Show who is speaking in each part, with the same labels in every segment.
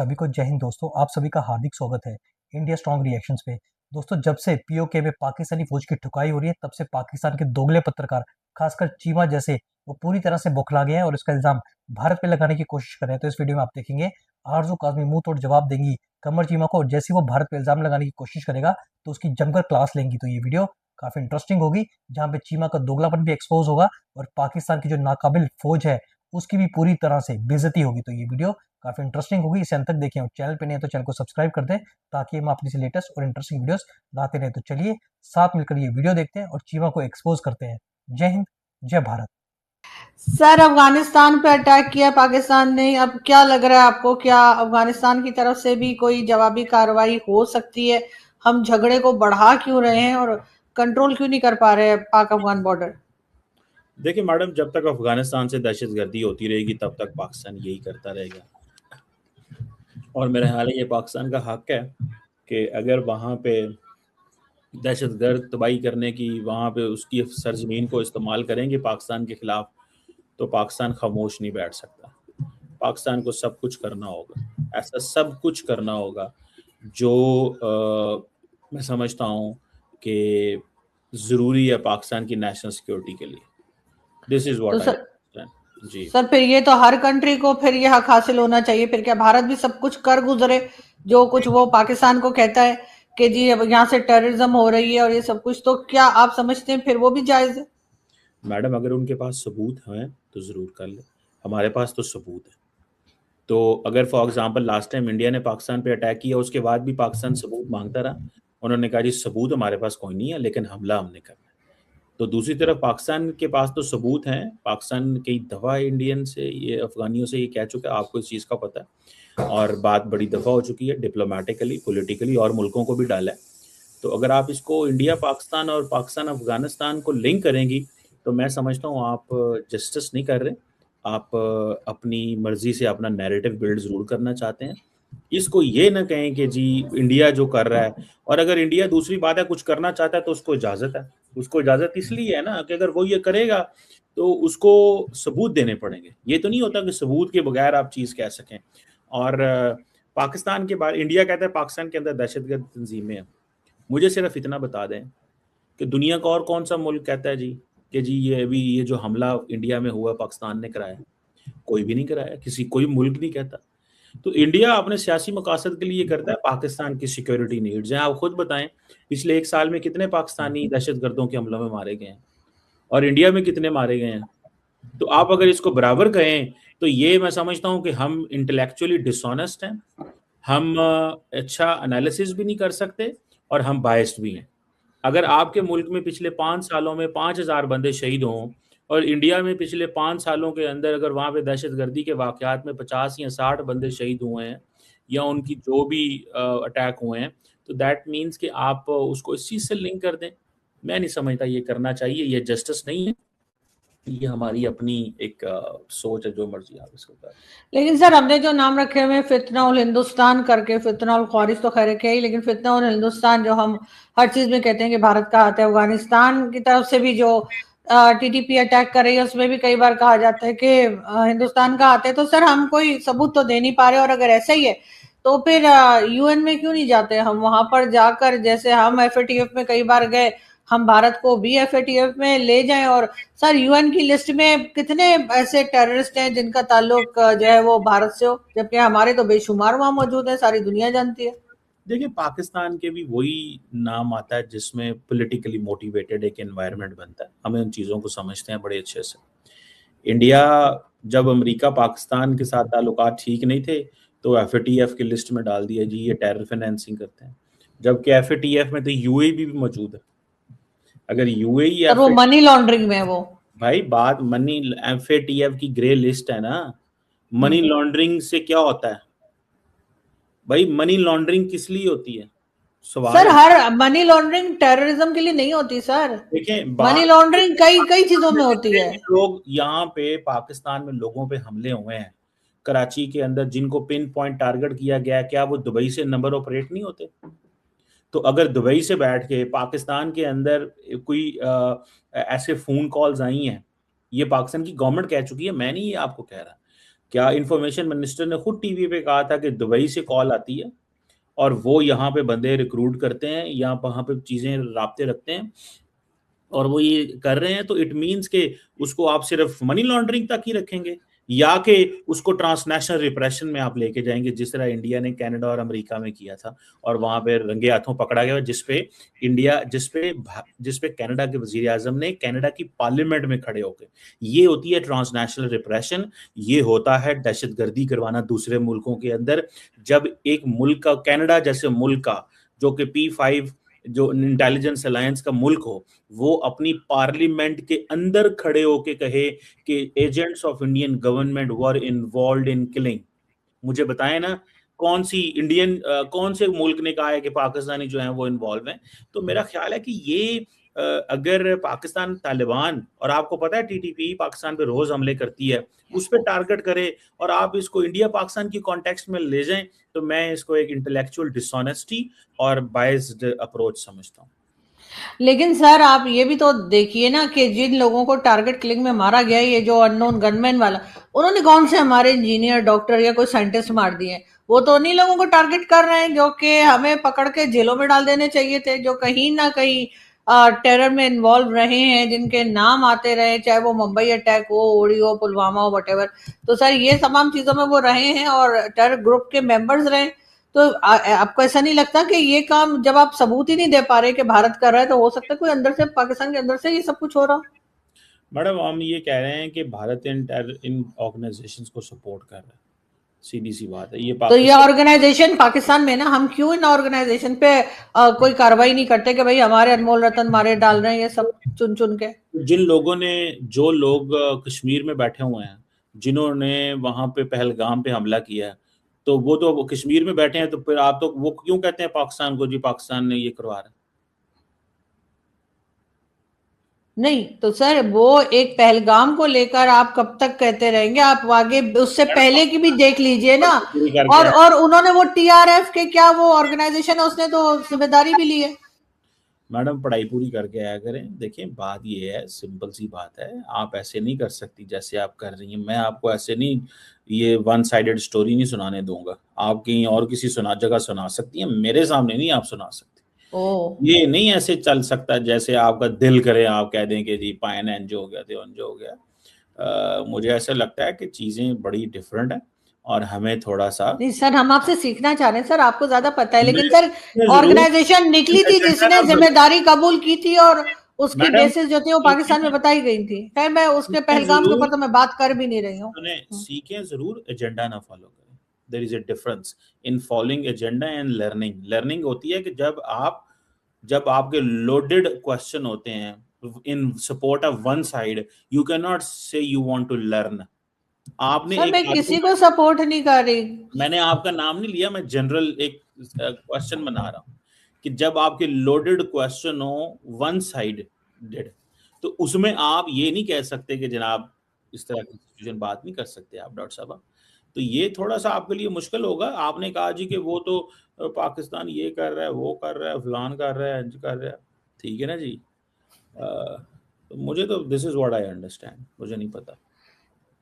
Speaker 1: सभी को जय हिंद दोस्तों। आप सभी का हार्दिक स्वागत है इंडिया स्ट्रॉन्ग रिएक्शंस पे। दोस्तों, जब से पीओके में पाकिस्तानी फौज की ठुकाई हो रही है, तब से पाकिस्तान के दोगले पत्रकार, खासकर चीमा जैसे, वो पूरी तरह से बौखला गए हैं और इसका इल्जाम भारत पे लगाने की कोशिश कर रहे हैं। तो इस वीडियो में आप देखेंगे आरजू काजमी मुंह तोड़ जवाब देंगी कमर चीमा को, और जैसे ही वो भारत पे इल्जाम लगाने की कोशिश करेगा तो उसकी जमकर क्लास लेंगी। तो ये वीडियो काफी इंटरेस्टिंग होगी, जहाँ पे चीमा का दोगलापन भी एक्सपोज होगा और पाकिस्तान की जो नाकाबिल फौज है उसकी भी पूरी तरह से बेइज्जती होगी। तो ये वीडियो काफी इंटरेस्टिंग होगी, इसे अंत तक देखें और चैनल पे नहीं है तो चैनल को सब्सक्राइब कर दें ताकि हम अपनी से लेटेस्ट और इंटरेस्टिंग वीडियोस लाते रहें। तो चलिए साथ मिलकर ये वीडियो देखते हैं और चीमा को एक्सपोज करते हैं। जय हिंद, जय भारत।
Speaker 2: सर, अफगानिस्तान पे अटैक किया पाकिस्तान ने। अब क्या लग रहा है आपको, क्या अफगानिस्तान की तरफ से भी कोई जवाबी कार्रवाई हो सकती है? हम झगड़े को बढ़ा क्यों रहे हैं और कंट्रोल क्यों नहीं कर पा रहे हैं पाक अफगान बॉर्डर?
Speaker 3: देखिए मैडम, जब तक अफगानिस्तान से दहशतगर्दी होती रहेगी तब तक पाकिस्तान यही करता रहेगा। और मेरा ख्याल है ये पाकिस्तान का हक है कि अगर वहाँ पे दहशतगर्द तबाही करने की, वहाँ पे उसकी सरजमीन को इस्तेमाल करेंगे पाकिस्तान के खिलाफ, तो पाकिस्तान खामोश नहीं बैठ सकता। पाकिस्तान को सब कुछ करना होगा, ऐसा सब कुछ करना होगा जो मैं समझता हूँ कि ज़रूरी है पाकिस्तान की नेशनल सिक्योरिटी के लिए। दिस इज़
Speaker 2: तो
Speaker 3: व्हाट
Speaker 2: सर
Speaker 3: आई जी।
Speaker 2: सर फिर ये तो हर कंट्री को फिर ये हक हासिल होना चाहिए। फिर क्या भारत भी सब कुछ कर गुजरे जो कुछ वो पाकिस्तान को कहता है कि जी अब यहाँ से टेररिज्म हो रही है और ये सब कुछ? तो क्या आप समझते हैं फिर वो भी जायज है?
Speaker 3: मैडम, अगर उनके पास सबूत हैं तो ज़रूर कर ले। हमारे पास तो सबूत है। तो अगर for example last time India ने पाकिस्तान पे अटैक किया, उसके बाद भी पाकिस्तान सबूत मांगता रहा। उन्होंने कहा जी सबूत हमारे पास कोई नहीं है, लेकिन हमला हमने करना है। तो दूसरी तरफ पाकिस्तान के पास तो सबूत हैं। पाकिस्तान कई दफ़ा इंडियन से, ये अफगानियों से ये कह चुका है, आपको इस चीज़ का पता है, और बात बड़ी दफ़ा हो चुकी है, डिप्लोमेटिकली, पॉलिटिकली, और मुल्कों को भी डाला है। तो अगर आप इसको इंडिया पाकिस्तान और पाकिस्तान अफगानिस्तान को लिंक करेंगी तो मैं समझता हूँ आप जस्टिस नहीं कर रहे। आप अपनी मर्जी से अपना नैरेटिव बिल्ड ज़रूर करना चाहते हैं। इसको ये ना कहें कि जी इंडिया जो कर रहा है, और अगर इंडिया दूसरी बात है कुछ करना चाहता है तो उसको इजाज़त है। उसको इजाज़त इसलिए है ना कि अगर वो ये करेगा तो उसको सबूत देने पड़ेंगे। ये तो नहीं होता कि सबूत के बगैर आप चीज़ कह सकें। और पाकिस्तान के बारे, इंडिया कहता है पाकिस्तान के अंदर दहशतगर्द तंजीमें हैं। मुझे सिर्फ इतना बता दें कि दुनिया का और कौन सा मुल्क कहता है जी कि जी ये जो हमला इंडिया में हुआ पाकिस्तान ने कराया? कोई भी नहीं कराया, कोई मुल्क नहीं कहता। तो इंडिया अपने सियासी मकासद के लिए करता है, पाकिस्तान की सिक्योरिटी नीड्स हैं। आप खुद बताएं, पिछले 1 साल में कितने पाकिस्तानी दहशतगर्दों के हमलों में मारे गए हैं और इंडिया में कितने मारे गए हैं? तो आप अगर इसको बराबर कहें तो ये मैं समझता हूँ कि हम इंटेलेक्चुअली डिसऑनेस्ट हैं, हम अच्छा एनालिसिस भी नहीं कर सकते और हम बायस्ड भी हैं। अगर आपके मुल्क में पिछले 5 सालों में 5000 बंदे शहीद हों और इंडिया में पिछले 5 सालों के अंदर अगर वहाँ पे दहशतगर्दी के वाक़यात में 50 या 60 बंदे शहीद हुए हैं या उनकी जो भी अटैक हुए हैं, तो दैट मीन्स कि आप उसको इस चीज़ से लिंक कर दें। मैं नहीं समझता ये करना चाहिए, ये जस्टिस नहीं है। ये हमारी अपनी एक सोच है, जो मर्जी आप इसको करें।
Speaker 2: लेकिन सर हमने जो नाम रखे हुए फितना उल हिंदुस्तान करके, फितना उल ख्वारिज तो खैर क्या ही, लेकिन फितना उल हिंदुस्तान जो हम हर चीज में कहते हैं कि भारत का हाथ है। अफगानिस्तान की तरफ से भी जो टीटीपी अटैक कर रही है उसमें भी कई बार कहा जाता है कि हिंदुस्तान का हाथ है। तो सर हम कोई सबूत तो दे नहीं पा रहे, और अगर ऐसा ही है तो फिर यूएन में क्यों नहीं जाते हम? वहां पर जाकर जैसे हम एफएटीएफ में कई बार गए, हम भारत को भी एफएटीएफ में ले जाएं। और सर यूएन की लिस्ट में कितने ऐसे टेररिस्ट हैं जिनका ताल्लुक जो है वो भारत से हो, जबकि हमारे तो बेशुमार वहां मौजूद है, सारी दुनिया जानती है।
Speaker 3: देखिए, पाकिस्तान के भी वही नाम आता है जिसमें पॉलिटिकली मोटिवेटेड एक एनवायरनमेंट बनता है। हमें उन चीज़ों को समझते हैं बड़े अच्छे से। इंडिया, जब अमेरिका पाकिस्तान के साथ ताल्लुकात ठीक नहीं थे तो एफएटीएफ की लिस्ट में डाल दिया जी ये टेरर फाइनेंसिंग करते हैं, जबकि एफएटीएफ में तो यूएई भी मौजूद है। अगर यूएई
Speaker 2: सर वो मनी लॉन्ड्रिंग में है वो।
Speaker 3: भाई बात मनी, एफएटीएफ की ग्रे लिस्ट है ना। मनी लॉन्ड्रिंग से क्या होता है भाई? मनी लॉन्ड्रिंग किस लिए होती है? सवाल
Speaker 2: सर
Speaker 3: है।
Speaker 2: हर मनी लॉन्ड्रिंग टेररिज्म के लिए नहीं होती सर।
Speaker 3: देखें,
Speaker 2: मनी
Speaker 3: बात
Speaker 2: लॉन्ड्रिंग कई कई चीजों में होती है।
Speaker 3: लोग यहाँ पे पाकिस्तान में लोगों पे हमले हुए हैं कराची के अंदर, जिनको पिन पॉइंट टारगेट किया गया, क्या वो दुबई से नंबर ऑपरेट नहीं होते? तो अगर दुबई से बैठ के पाकिस्तान के अंदर कोई ऐसे फोन कॉल्स आई हैं, ये पाकिस्तान की गवर्नमेंट कह चुकी है, मैं नहीं ये आपको कह रहा, क्या इंफॉर्मेशन मिनिस्टर ने खुद टीवी पे कहा था कि दुबई से कॉल आती है और वो यहाँ पे बंदे रिक्रूट करते हैं या वहाँ पे चीज़ें राब्ते रखते हैं और वो ये कर रहे हैं, तो इट मीन्स के उसको आप सिर्फ मनी लॉन्ड्रिंग तक ही रखेंगे या कि उसको ट्रांसनेशनल रिप्रेशन में आप लेके जाएंगे, जिस तरह इंडिया ने कनाडा और अमेरिका में किया था और वहां पे रंगे हाथों पकड़ा गया, जिसपे कनाडा के वजीर आजम ने कनाडा की पार्लियामेंट में खड़े होकर, ये होती है ट्रांसनेशनल रिप्रेशन, ये होता है दहशतगर्दी करवाना दूसरे मुल्कों के अंदर। जब एक मुल्क का, कनाडा जैसे मुल्क का जो कि P5 जो इंटेलिजेंस अलायंस का मुल्क हो, वो अपनी पार्लियामेंट के अंदर खड़े होके कहे कि agents of Indian government were involve in killing, मुझे बताएं ना कौन से मुल्क ने कहा है कि पाकिस्तानी जो हैं वो इन्वॉल्व हैं। तो मेरा ख्याल है कि ये अगर पाकिस्तान तालिबान, और आपको पता है टीटीपी पाकिस्तान पे रोज हमले करती है, उस पर टारगेट करे और आप इसको इंडिया पाकिस्तान की कॉन्टेक्स्ट में ले जाएं, तो मैं इसको एक इंटेलेक्चुअल डिसऑनेस्टी और बायस्ड अप्रोच समझता हूँ।
Speaker 2: लेकिन सर आप ये भी तो देखिए ना कि जिन लोगों को टारगेट किलिंग में मारा गया, ये जो अननोन गनमैन वाला, उन्होंने कौन से हमारे इंजीनियर, डॉक्टर या कोई साइंटिस्ट मार दिए हैं? वो तो उन्हीं लोगों को टारगेट कर रहे हैं जो कि हमें पकड़ के जेलों में डाल देने चाहिए थे, जो कहीं ना कहीं टेरर में इन्वॉल्व रहे हैं, जिनके नाम आते रहे, चाहे वो मुंबई अटैक हो, उड़ी हो, पुलवामा हो, वटेवर। तो सर ये तमाम चीजों में वो रहे हैं और टेरर ग्रुप के मेंबर्स रहे। तो आपको ऐसा नहीं लगता कि ये काम जब आप सबूत ही नहीं दे पा रहे कि भारत कर रहा है, तो हो सकता है कोई अंदर से, पाकिस्तान के अंदर से ये सब कुछ हो रहा?
Speaker 3: मैडम हम ये कह रहे हैं कि भारत इन ऑर्गेनाइजेशंस को सपोर्ट कर रहा है, सीधी सी बात है।
Speaker 2: तो ये ऑर्गेनाइजेशन पाकिस्तान में ना, हम क्यों इन ऑर्गेनाइजेशन पे कोई कार्रवाई नहीं करते कि भाई हमारे अनमोल रतन मारे डाल रहे हैं ये सब चुन चुन के?
Speaker 3: जो लोग कश्मीर में बैठे हुए हैं, जिन्होंने वहां पे पहलगाम पे हमला किया है, तो वो कश्मीर में बैठे हैं, तो फिर आप तो वो क्यों कहते हैं पाकिस्तान को जी पाकिस्तान ने ये करवा रहा है?
Speaker 2: नहीं तो सर वो एक पहलगाम को लेकर आप कब तक कहते रहेंगे? आप आगे उससे पहले की भी देख लीजिए ना। और उन्होंने वो टीआरएफ के क्या वो ऑर्गेनाइजेशन है, उसने तो जिम्मेदारी भी ली है।
Speaker 3: मैडम पढ़ाई पूरी करके आया करें। देखिए बात ये है, सिंपल सी बात है, आप ऐसे नहीं कर सकती जैसे आप कर रही हैं। मैं आपको ऐसे नहीं, ये वन साइडेड स्टोरी नहीं सुनाने दूंगा। आप कहीं और किसी जगह सुना सकती हैं, मेरे सामने नहीं आप सुना सकती। ये नहीं ऐसे चल सकता जैसे आपका दिल करे आप कह दें कि जी पायन एंज हो गया थे, उंज हो गया। मुझे ऐसा लगता है कि चीजें बड़ी डिफरेंट है और हमें थोड़ा सा,
Speaker 2: नहीं सर, हम आपसे सीखना चाह रहे हैं सर, आपको ज्यादा पता है। लेकिन सर ऑर्गेनाइजेशन निकली थी जिसने जिम्मेदारी कबूल की थी और उसकी बेसिस जो थी वो पाकिस्तान में बताई गई थी। खैर मैं उसके पहलगाम के ऊपर तो मैं बात कर भी नहीं रही हूँ।
Speaker 3: सीखें जरूर, एजेंडा ना फॉलो करें। There is a difference in following agenda and learning. Learning होती है कि जब आपके लोडेड क्वेश्चन होते हैं in support of one side, you can not say you want to learn. आपने
Speaker 2: सर मैं किसी को सपोर्ट नहीं कर रही,
Speaker 3: मैंने आपका नाम नहीं लिया, मैं जनरल एक क्वेश्चन बना रहा हूं कि जब आपके लोडेड क्वेश्चन हो वन साइडेड, तो उसमें आप ये नहीं कह सकते कि जनाब इस तरह की सिचुएशन बात नहीं कर सकते आप डॉक्टर साहब। तो ये थोड़ा सा आपके लिए मुश्किल होगा। आपने कहा जी कि वो तो पाकिस्तान ये कर रहा है, वो कर रहा है, फलान कर रहा है, कर रहा है, ठीक है ना जी। तो मुझे तो this is what I understand, मुझे नहीं पता।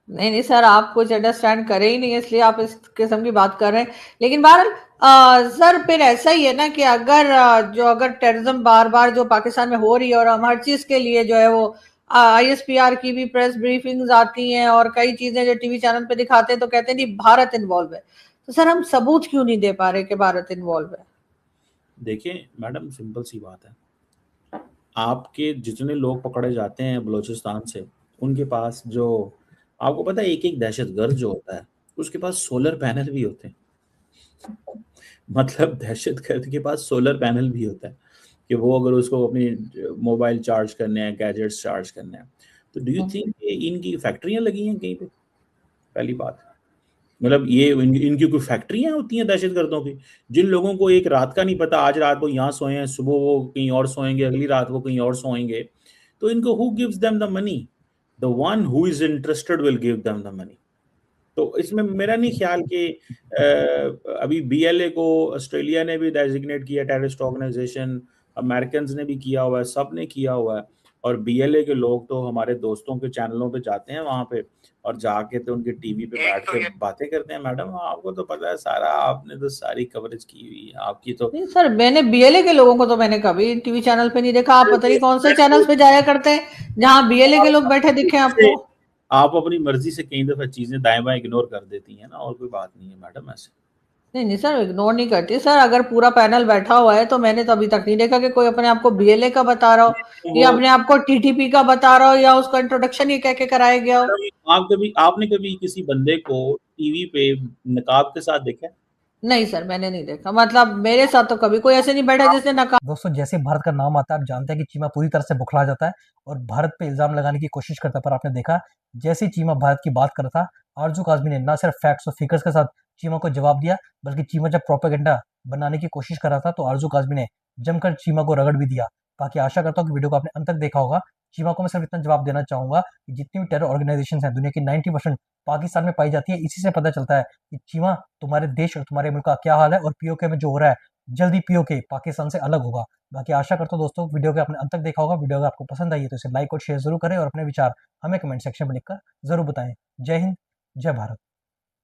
Speaker 2: नहीं सर, आप कुछ अंडरस्टैंड करे ही नहीं, इसलिए आप इस किस्म की बात कर रहे हैं। लेकिन बहरहाल सर फिर ऐसा ही है ना कि अगर टेररिज्म बार बार जो पाकिस्तान में हो रही है और हम हर चीज के लिए जो है वो ISPR की भी प्रेस ब्रीफिंग्स आती हैं और कई चीजें जो टीवी चैनल पे दिखाते हैं तो कहते हैं नहीं भारत इन्वॉल्व है। तो सर हम सबूत क्यों नहीं दे पा रहे कि भारत इन्वॉल्व है?
Speaker 3: देखिए मैडम सिंपल सी बात है, आपके जितने लोग पकड़े जाते हैं बलूचिस्तान से, उनके पास जो, आपको पता है एक एक दहशतगर्द जो होता है उसके पास सोलर पैनल भी होते हैं। मतलब दहशतगर्द के पास सोलर पैनल भी होता है कि वो अगर उसको अपनी मोबाइल चार्ज करने हैं, गैजेट्स चार्ज करने हैं, तो डू यू थिंक इनकी फैक्ट्रियां लगी हैं कहीं पे? पहली बात, मतलब ये इनकी कोई फैक्ट्रियां होती हैं दहशतगर्दों की? जिन लोगों को एक रात का नहीं पता, आज रात को यहाँ सोए हैं, सुबह वो कहीं और सोएंगे, अगली रात को कहीं और सोएंगे, तो इनको who gives them the money? The one who is interested will give them the money. तो इसमें मेरा नहीं ख्याल कि अभी BLA को ऑस्ट्रेलिया ने भी डेजिग्नेट किया टेररिस्ट ऑर्गेनाइजेशन, अमेरिकन ने भी किया हुआ है, सब ने किया हुआ है, और बीएलए के लोग तो हमारे दोस्तों के चैनलों पे जाते हैं वहां पे और जाके तो उनके टीवी पे बैठ के बातें करते हैं। मैडम आपको तो पता है सारा, आपने तो सारी कवरेज की हुई है आपकी तो।
Speaker 2: नहीं सर, मैंने बीएलए के लोगों को तो मैंने कभी टीवी चैनल पे नहीं देखा। आप पता नहीं कौन से चैनल्स पे जाया करते हैं जहां बीएलए के लोग बैठे दिखे आपको।
Speaker 3: आप अपनी मर्जी से कई दफा चीजें दाएं बाएं इग्नोर कर देती हैं ना, और कोई बात नहीं है मैडम ऐसे।
Speaker 2: नहीं सर, इग्नोर नहीं करती सर। अगर पूरा पैनल बैठा हुआ है तो मैंने तो अभी तक नहीं देखा कि कोई अपने आप को बीएलए का बता रहा हो या अपने आप को टीटीपी का बता रहा हो या उसका इंट्रोडक्शन ये कह के कराया गया हो।
Speaker 3: आपने कभी किसी बंदे को टीवी पे नकाब के साथ देखा?
Speaker 2: नहीं सर, मैंने नहीं देखा। मतलब मेरे साथ तो कभी कोई ऐसे नहीं बैठा जिसने नकाब।
Speaker 1: दोस्तों जैसे भारत का नाम आता है आप जानते हैं कि चीमा पूरी तरह से बुखला जाता है और भारत पे इल्जाम लगाने की कोशिश करता है। पर आपने देखा जैसे ही चीमा भारत की बात कर रहा था, आरजू काज़मी ने ना सिर्फ फैक्ट्स और फिगर्स के साथ चीमा को जवाब दिया, बल्कि चीमा जब प्रोपेगेंडा बनाने की कोशिश कर रहा था तो आरजू काज़मी ने जमकर चीमा को रगड़ भी दिया। बाकी आशा करता हूँ कि वीडियो को आपने अंत तक देखा होगा। चीमा को मैं सिर्फ इतना जवाब देना चाहूंगा कि जितनी भी टेरर ऑर्गेनाइजेशन हैं दुनिया की 90% पाकिस्तान में पाई जाती है। इसी से पता चलता है कि चीमा तुम्हारे देश और तुम्हारे मुल्क का क्या हाल है और पीओके में जो हो रहा है जल्दी पीओके पाकिस्तान से अलग होगा। बाकी आशा करता हूँ दोस्तों वीडियो के आपने अंत तक देखा होगा। वीडियो अगर आपको पसंद आई है तो इसे लाइक और शेयर जरूर करें और अपने विचार हमें कमेंट सेक्शन में लिखकर जरूर बताएं। जय हिंद, जय भारत।